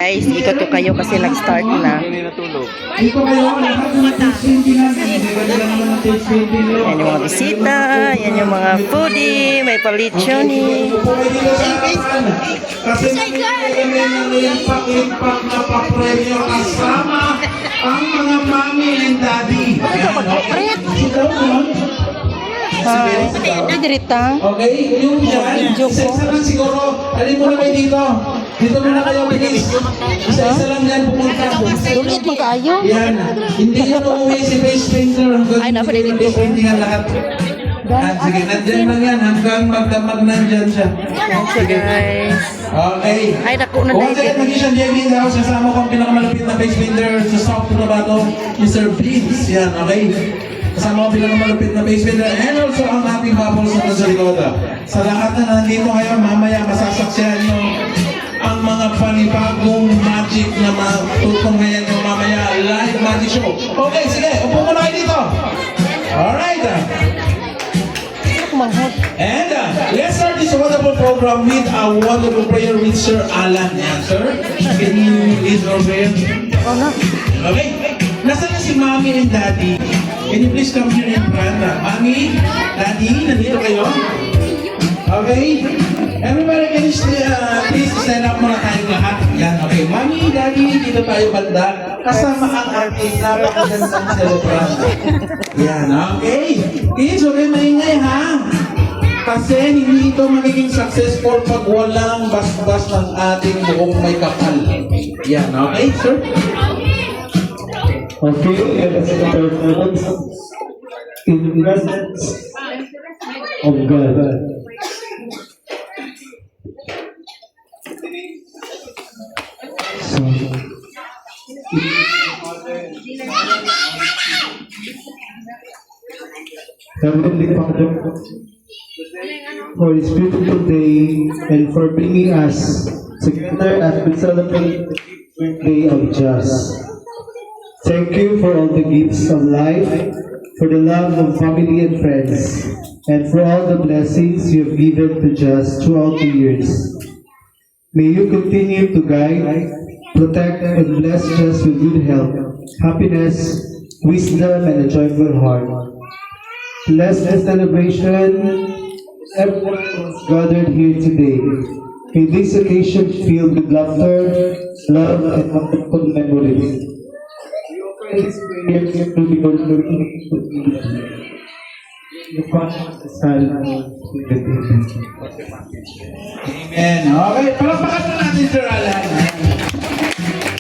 Guys, ikot ko kayo kasi nag-start na. Dito kayo, lahat ng tasting natin. Yan yung mga bisita, yan yung mga foodie, may palichoni. Kasi kami yung pakipak na papremyo kasama ang mga mommy and daddy. Ay, dirita. Okay, yung dyan, isa lang siguro. Alin muna kayo dito. Dito muna kayo, bilis. Isa lang yan, pupunta. Dulit mo kayo. Yan. Hindi yan uuwi si face painter. Ay, napalilito ko. Face paintingan lahat. Sige, nandyan lang yan. Hanggang magdamag nandyan siya. Yan siya, guys. Okay. Ay, naku, Kung saan nag-isang JB in the house, kasama ko ang pinakamalapit na face painter sa South Cotabato, Mr. Bleeds. Yan, okay. Kasama ko ang pinakamalapit na face painter and also ang ating bubbles na sa likod. Sa lahat na nandito kayo, mamaya masasaksihan nyo ang mga panibagong magic na matutunghayan nyo mamaya live magic show. Okay, sige, upo muna kayo dito. Alright. And let's start this wonderful program with a wonderful prayer with Sir Alan. Yeah, sir, can you lead our prayer? Oh, no. Okay. Nasaan na si Mommy and Daddy? Can you please come here in front? Mommy, Daddy, nandito kayo? Okay. Everybody, can you please stand up muna tayong lahat? Yan, okay. Mommy, Daddy, dito tayo banda. Kasama ang ating napakagandang celebrant. Yan, okay. Kids, okay, maingay ha? Kasi hindi ito magiging successful pag walang basbas ng ating buong may kapal. Yan, okay, sir? Okay, let's start in the presence of God. So, Heavenly Father, for this beautiful day and for bringing us together as we celebrate the birthday of Jas. Thank you for all the gifts of life, for the love of family and friends, and for all the blessings you have given to Jas throughout the years. May you continue to guide, protect, and bless Jas with good health, happiness, wisdom, and a joyful heart. Bless the celebration everyone who's gathered here today. May this occasion filled with laughter, love, and wonderful memories. This prayer to be the Father, the Son, and the Holy Spirit. Amen. Okay, palakpakan na natin, Sir Alan.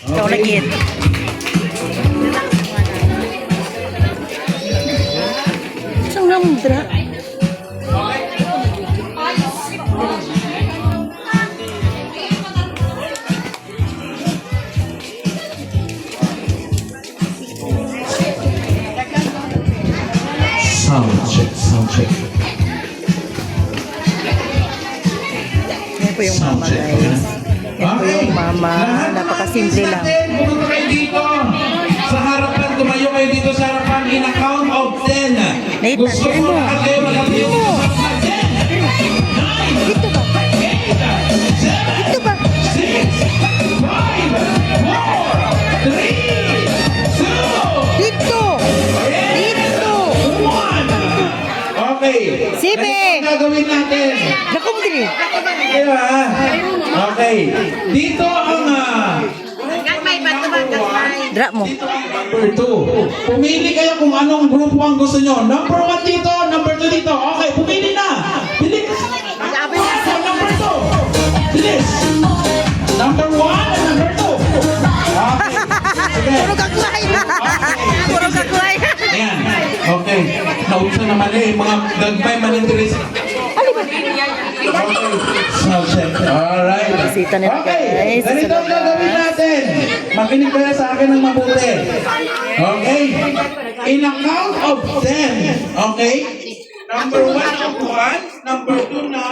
Ikaw na, kid. Isang namdra. Sound check, sound check. Yan po yung mama, guys. Yan po yung mama. Napakasimple lang. Pumunta kayo dito. Sa harapan, tumayo kayo dito sa harapan in a count of 10. Nathan, Gusto yan ko mo. na kayo magkabiyo dito sa harapan. 10, 9, Dito ba? 8, 7, Dito ba? 6, 5, 4, 3, 2, Dito! Dito! 1. Okay. Sibe! Ano ang gagawin natin? Naku mo dili. Kaya, okay. Dito ang Dra mo. number 2. Pumili kayo kung anong grupo ang gusto nyo. Number 1 dito, number 2 dito. Okay, pumili na. Bilis. Number 2. Bilis. Number 1 and number 2. Okay. Sige. Puro kakulay. Puro kakulay. Ayan. Okay. Nausa naman mga gagmay maninteres. Okay. Sound check. Alright. Bisita nila, Okay. guys. Ganito ang gagawin natin. Makinig kayo sa akin ng mabuti. Okay? In a count of 10. Okay? Number 1, upuan. Number 2 na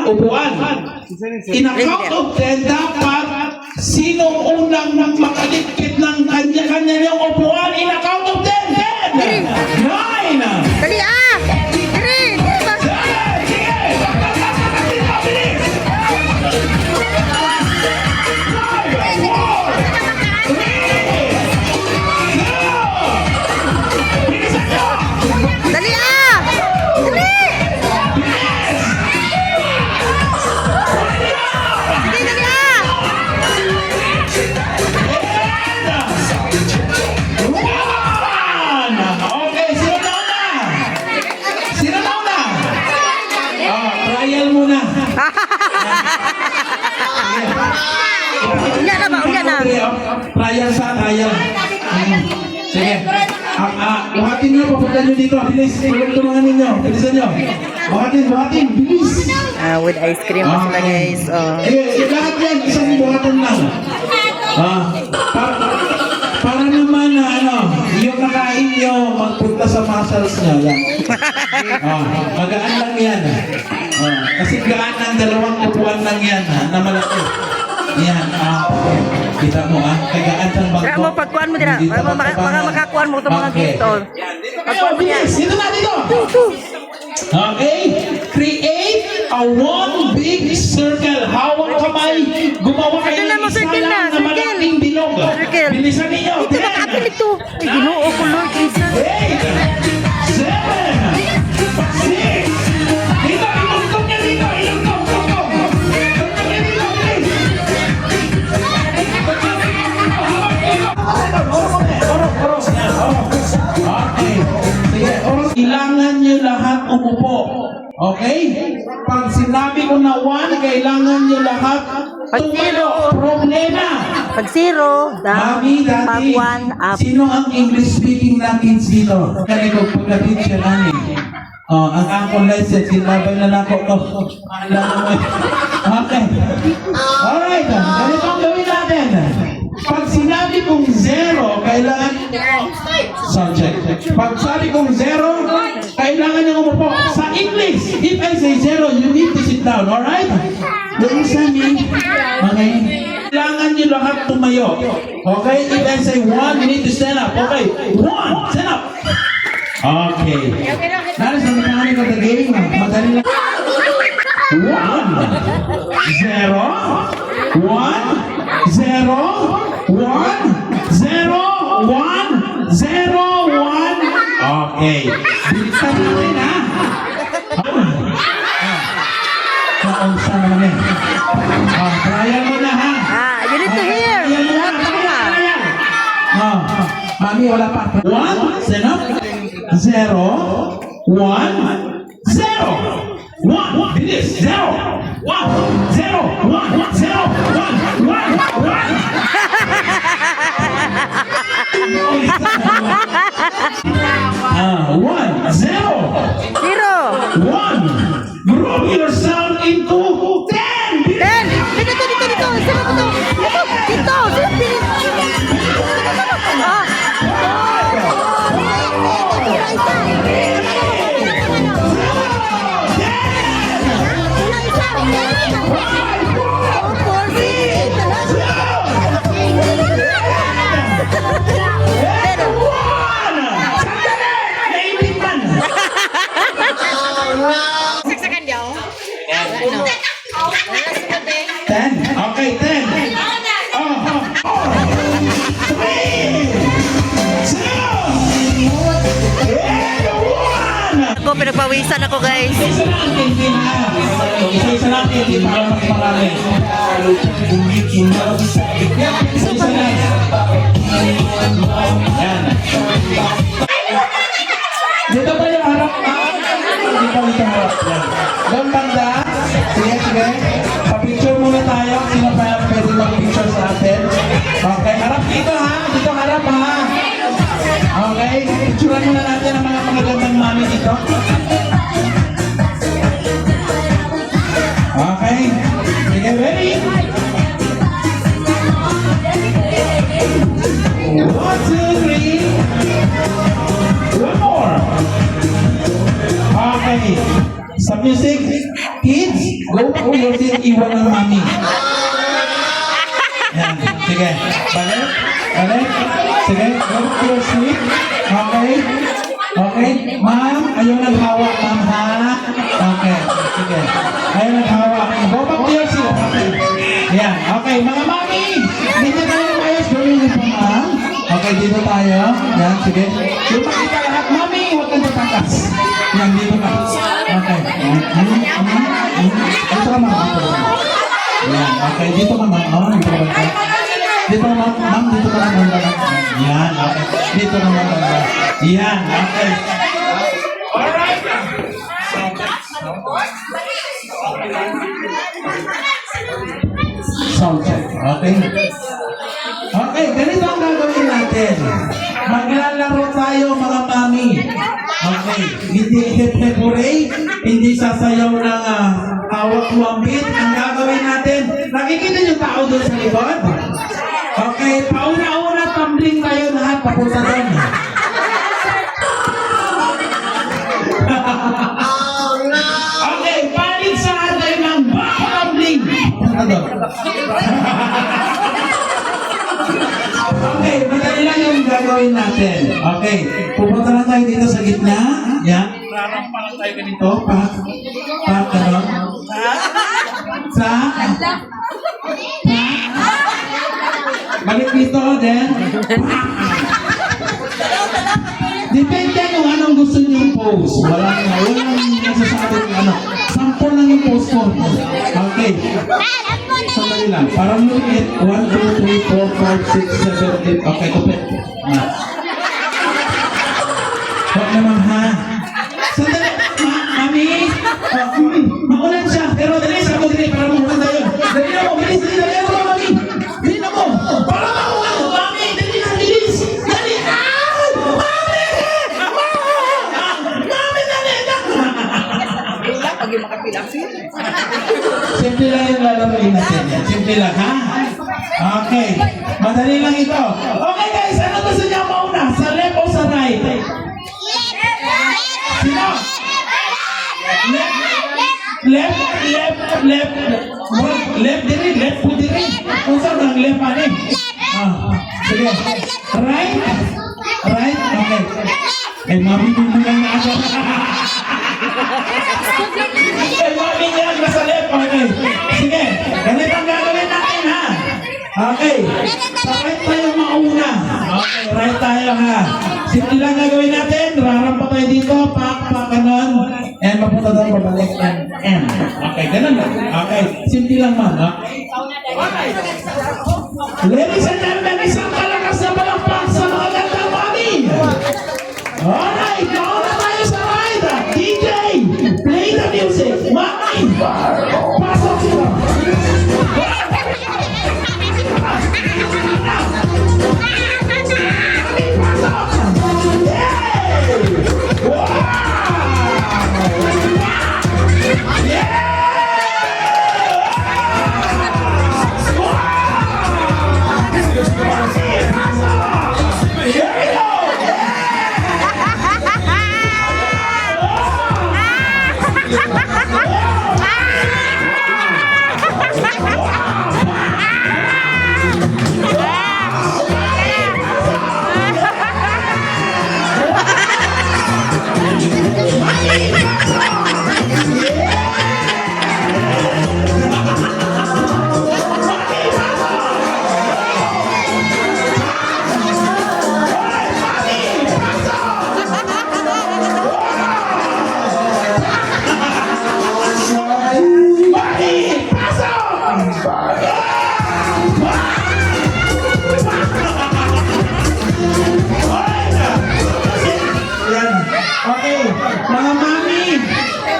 upuan. In a count of 10, dapat sinong unang makaligpit ng kanya-kanya niyong upuan? In a count of 10. 10, 9, Dali ah! Dali! Sige! oh. Trial sa trial. Sige. Buhatin nyo, papunta nyo dito. Bilis, tulungan ninyo. Bilisan nyo. Buhatin, bilis. With ice cream pa sila guys. Lahat yan, isang buhatan lang. Para naman na yung nakain nyo, magpunta sa muscles nyo. Yan. Magaan lang yan. Kasi gaan ng dalawang upuan lang yan, na malaki. Yan, kita mo kagaan ng bangko. Kaya mo, pagkuhan mo din makakuhan mo ito mga gift. Pagkuhan mo yan. Dito na, dito. Okay, create a one big circle. Hawak kamay, gumawa kayo ng isa lang na malaking bilog. Bilisan ninyo. Ito nakakapil ito. Ay, ginoo ko Lord Jesus. 8, 7, 6. Dito, ilugtong niya dito. Ilugtong niya dito, please. Okay. Sige, kailangan nyo lahat umupo. Okay? Pag sinabi ko na 1, kailangan nyo lahat tumayo. Problema. Pag 0, down. Mami, Pag Daddy, 1, up. sino ang English speaking na kids dito? Kaya ko pagkabit siya namin. Ang uncle lights yan, sinabay na lang ako. Okay. Alright, ganito ang gawin natin. Pag sinabi kong 0, kailangan sound check. Pag sabi kong 0, kailangan nyo umupo. Sa English, if I say 0, you need to sit down, alright? Yung isa ni, okay? Kailangan nyo lahat tumayo. Okay? If I say 1, you need to stand up. Okay? 1, stand up. Okay. Naras ang mechanic of the game. Madali lang. 1, 0, 1, 0, 1, 0, 1, 0, 1. Okay. Bilisan natin, ha? Kaunsa naman eh. Trial mo na, ha? You need to hear. Mami, wala pa. 1, stand up. 0, 1, 0. 1, bilis. 0, 1, 0, 1, 0, 1, 1, 1. 1, 0. 0. 1. Group yourself into 10. 10. Dito. Okay, 10. Ako, pinagpawisan ako guys. Isa lang ang candy ha. Isa lang ang candy para mas marami. Isa lang. Yan. Dito ba yung harap ha? Dito yung harap. Yan. Doon banda. Sige. Pa-picture muna tayo. Sino pa yung pwede mag-picture sa atin? Okay, harap dito ha. Dito harap ha. Okay, picturean muna natin ang mga magagandang mami dito. Okay, sige, ready? 1, 2, 3. One more. Okay, sa music, kids, go to your seat, iwan ng mami. Yan, sige, balik. Sige, go to your seat. Okay, ma'am, ayaw naghawak, ma'am, ha? Okay, sige. Ayaw naghawak. Go back to your seat. Okay. Yan, okay, mga mami, dito tayo lumayos. Gawin niyo po, ma'am. Okay, dito tayo. Yan, sige. Yung makita lahat, mami, huwag kang tatakas. Yan, dito ka. Okay. Dito ka, ma'am. Yan, okay, dito ka, ma'am. Dito ka, ma'am. Dito naman, ma'am, dito ka naman. Yan, okay. Dito naman, ma'am. Yan, okay. Alright. Sound check, okay? Okay, ganito ang gagawin natin. Maglalaro tayo mga mami. Okay, hindi hip-hip-hooray, hindi sasayaw ng hawak-wambit. Ang gagawin natin, nakikita yung tao doon sa likod? Okay, pauna-una, tumbling tayo lahat, papunta doon. Okay, palit sa atin ng back-tumbling. Punta doon. Okay, madali lang yung gagawin natin. Okay, pupunta lang tayo dito sa gitna. Yan. Rarampa lang tayo ganito. Ganon. Sa? Balik dito, then. Depende kung anong gusto niyong pose. Walang nasasabing ano. Sample lang yung pose mo. Okay. Sandali lang. Parang lumiit. 1, 2, 3, 4, 5, 6, 7, 8. Okay, kupit. Huwag naman ha. Sandali. Mami. Makulan siya. Pero dali sa ako dali. Para makulan tayo. Dali na mo. Bilis. Dali na mo, mami. Dali na mo. Para makulan mo, mami. Dali na. Bilis. Dali na. Mami. Mami, dali na. Pag yung makapilapit. Simple lang yung lalaroin natin. Simple lang, ha? Okay. Madali lang ito. Okay, guys. Ano gusto niya mauna? Sa left o sa right? Sino? Left. Left din. Left po din. Kung saan ang left pa rin? Sige. Right? Right? Okay. Eh, mami, bibigyan na ako. Eh, mami niya, nasa left. Okay. Sige. Ganito ang gagawin natin, ha? Okay. Sa right tayo mauna. Okay, right tayo, ha? Simple lang gagawin natin. Rarampa tayo dito. Pak, ganon. And mapunta doon, babalik. And. Okay, ganon lang. Okay. Simple lang, man. Okay. Ladies and gentlemen, isang palakas na palakpak sa mga gandang mami. Alright, nauna tayo sa right. DJ, play the music. Mami, pasok sila. Okay, mga mami,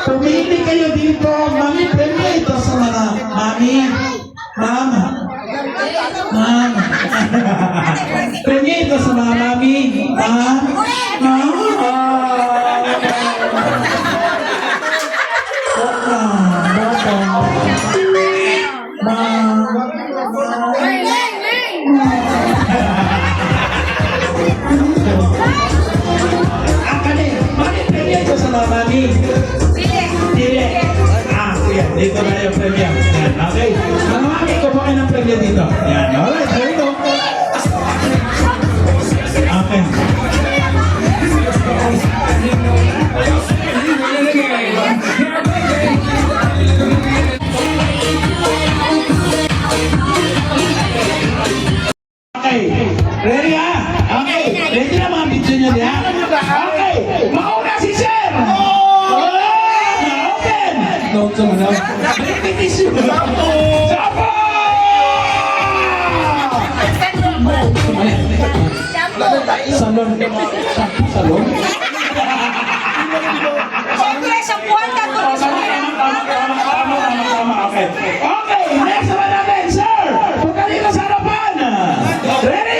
pumili kayo dito. Mami, premyo ito sa mga mami. Mama. Premyo ito sa mga mami. Dito na yung premyo. Yan, okay. Mga mami, kumain ng premyo dito. Yan, alright. There you go. Okay. Okay. Ready ha? Okay. Ready na mga video nyo diya? Okay. Mauna si Sir! Don't do it. Sapa! Salon. Salon? Okay. Okay, next naman natin, sir! Punta dito sa harapan! Ready?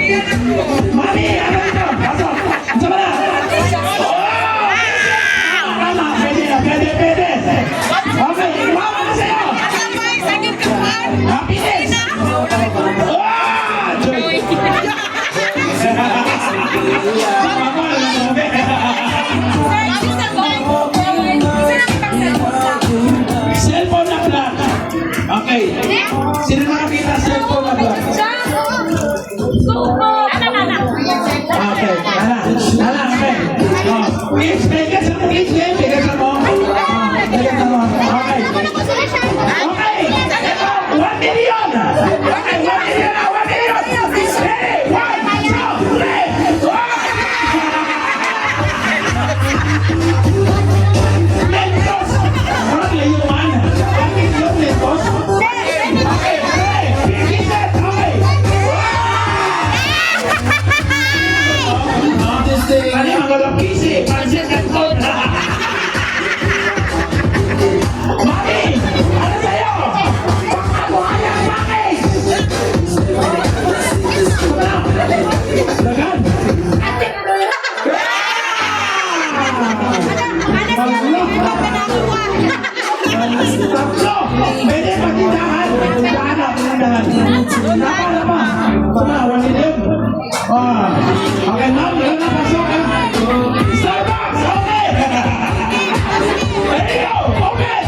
Mami, ano ito? Pasok! Sama na! Oh! Tama, pwede na, pwede. Okay, mama na sa'yo! Happiness! Oh! Joy! Mama, cellphone na black. Okay. Sino nakakita cellphone na black? Okay. Nana, okay. Oh. Please, pegas mo. Okay. Okay. Ito, 1 million. Okay, 1 million na, 1 million. Ready? 1, 2, 3. Lentos. Ano layuan? 1 million lentos? Okay, okay. 50 cents. Okay. Ano ang galap kisi? Pansit at tot. Mami! Ano sa'yo? Ako kaya, mami! Dagan! Tatlo! Pwede magtindahan! Tindahan! Lapa! Sama, 1 million? Okay, ma'am, wala na pasok ha? Starbucks! Okay! There you go! Open!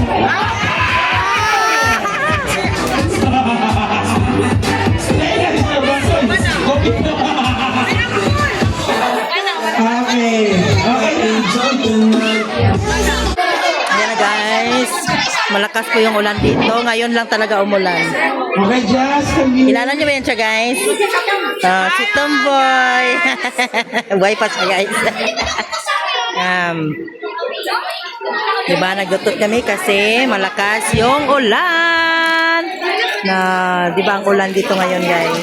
Stay na, Starbucks! Open na! Okay. Ayan na guys. Malakas po yung ulan dito. Ngayon lang talaga umulan. Okay, Jazz, Kilala niyo ba yan siya guys? Si Tomboy. Buhay pa siya guys. Diba nagdutot kami kasi malakas yung ulan. Diba ang ulan dito ngayon guys?